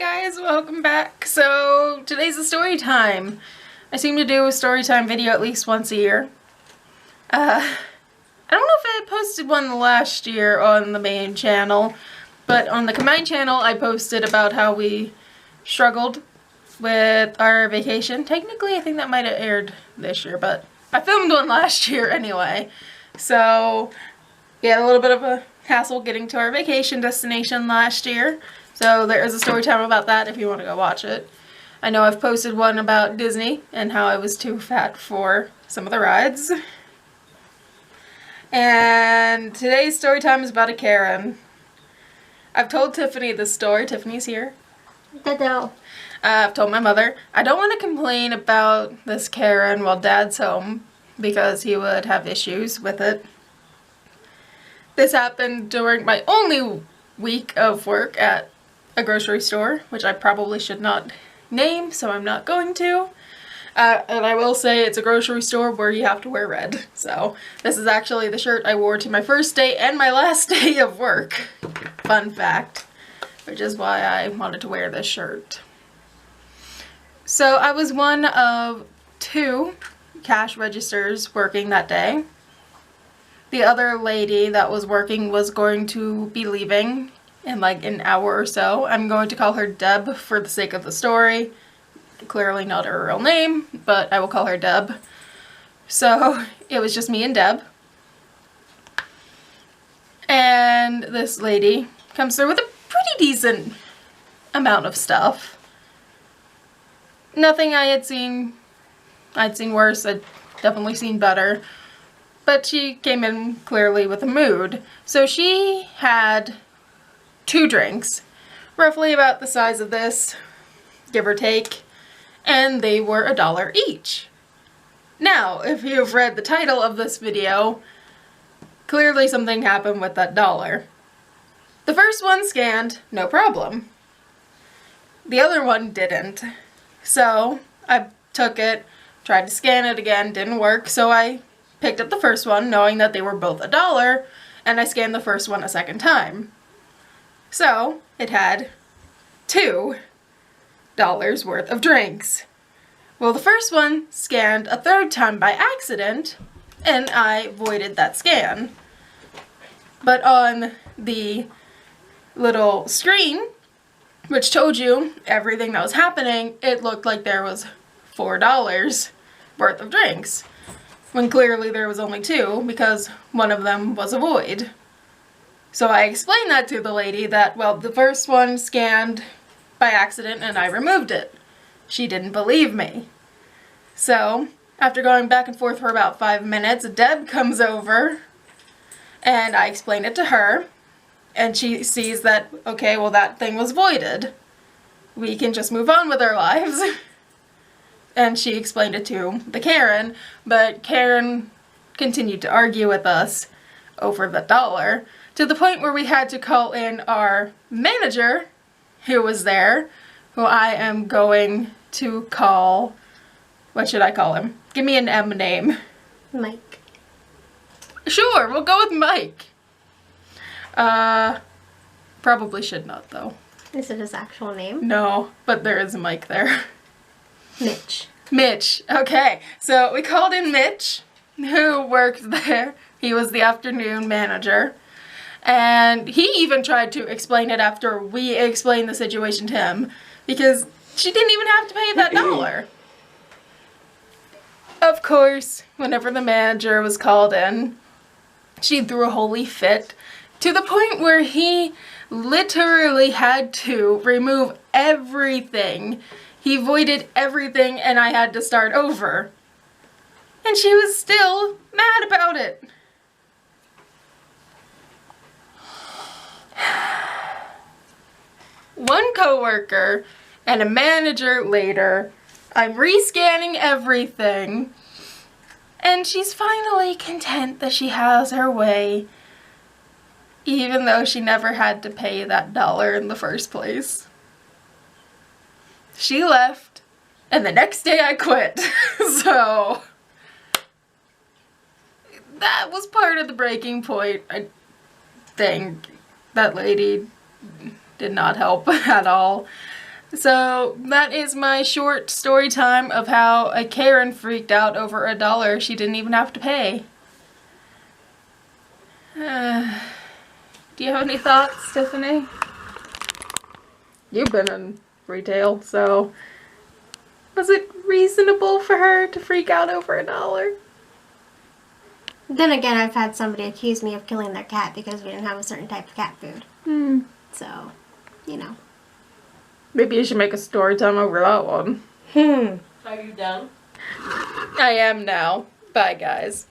guys, welcome back. So today's a story time. I seem to do a story time video at least once a year. I don't know if I posted one last year on the main channel, but on the combined channel I posted about how we struggled with our vacation. Technically I think that might have aired this year, but I filmed one last year anyway. So we had a little bit of a hassle getting to our vacation destination last year. So there is a story time about that if you want to go watch it. I know I've posted one about Disney and how I was too fat for some of the rides. And today's story time is about a Karen. I've told Tiffany this story. Tiffany's here. Hello. I've told my mother. I don't want to complain about this Karen while Dad's home because he would have issues with it. This happened during my only week of work at a grocery store, which I probably should not name, so I'm not going to. And I will say it's a grocery store where you have to wear red. So this is actually the shirt I wore to my first day and my last day of work. Fun fact. Which is why I wanted to wear this shirt. So I was one of 2 cash registers working that day. The other lady that was working was going to be leaving in like an hour or so. I'm going to call her Deb for the sake of the story. Clearly not her real name, but I will call her Deb. So it was just me and Deb. And this lady comes through with a pretty decent amount of stuff. Nothing I'd seen worse. I'd definitely seen better. But she came in clearly with a mood. So she had 2 drinks, roughly about the size of this, give or take, and they were $1 each. Now, if you've read the title of this video, clearly something happened with that dollar. The first one scanned, no problem. The other one didn't. So I took it, tried to scan it again, didn't work, so I picked up the first one knowing that they were both $1, and I scanned the first one a second time. So it had $2 worth of drinks. Well, the first one scanned a 3rd time by accident, and I voided that scan. But on the little screen, which told you everything that was happening, it looked like there was $4 worth of drinks, when clearly there was only 2 because one of them was a void. So I explained that to the lady that, well, the first one scanned by accident and I removed it. She didn't believe me. So after going back and forth for about 5 minutes, Deb comes over and I explain it to her. And she sees that, okay, well, that thing was voided. We can just move on with our lives. And she explained it to the Karen, but Karen continued to argue with us over the dollar, to the point where we had to call in our manager, who was there, who I am going to call, what should I call him? Give me an M name. Mike. Sure, we'll go with Mike. Probably should not, though. Is it his actual name? No, but there is a Mike there. Mitch. Mitch. Okay, so we called in Mitch, who worked there. He was the afternoon manager. And he even tried to explain it after we explained the situation to him, because she didn't even have to pay that $1. Of course, whenever the manager was called in, she threw a holy fit, to the point where he literally had to remove everything. He voided everything and I had to start over. And she was still mad about it. One coworker and a manager later, I'm rescanning everything, and she's finally content that she has her way, even though she never had to pay that $1 in the first place. She left, and the next day I quit. So that was part of the breaking point. I think that lady did not help at all. So that is my short story time of how a Karen freaked out over $1 she didn't even have to pay. Do you have any thoughts, Tiffany? You've been in retail, so was it reasonable for her to freak out over $1? Then again, I've had somebody accuse me of killing their cat because we didn't have a certain type of cat food. So, you know. Maybe you should make a story time over that one. Are you done? I am now. Bye, guys.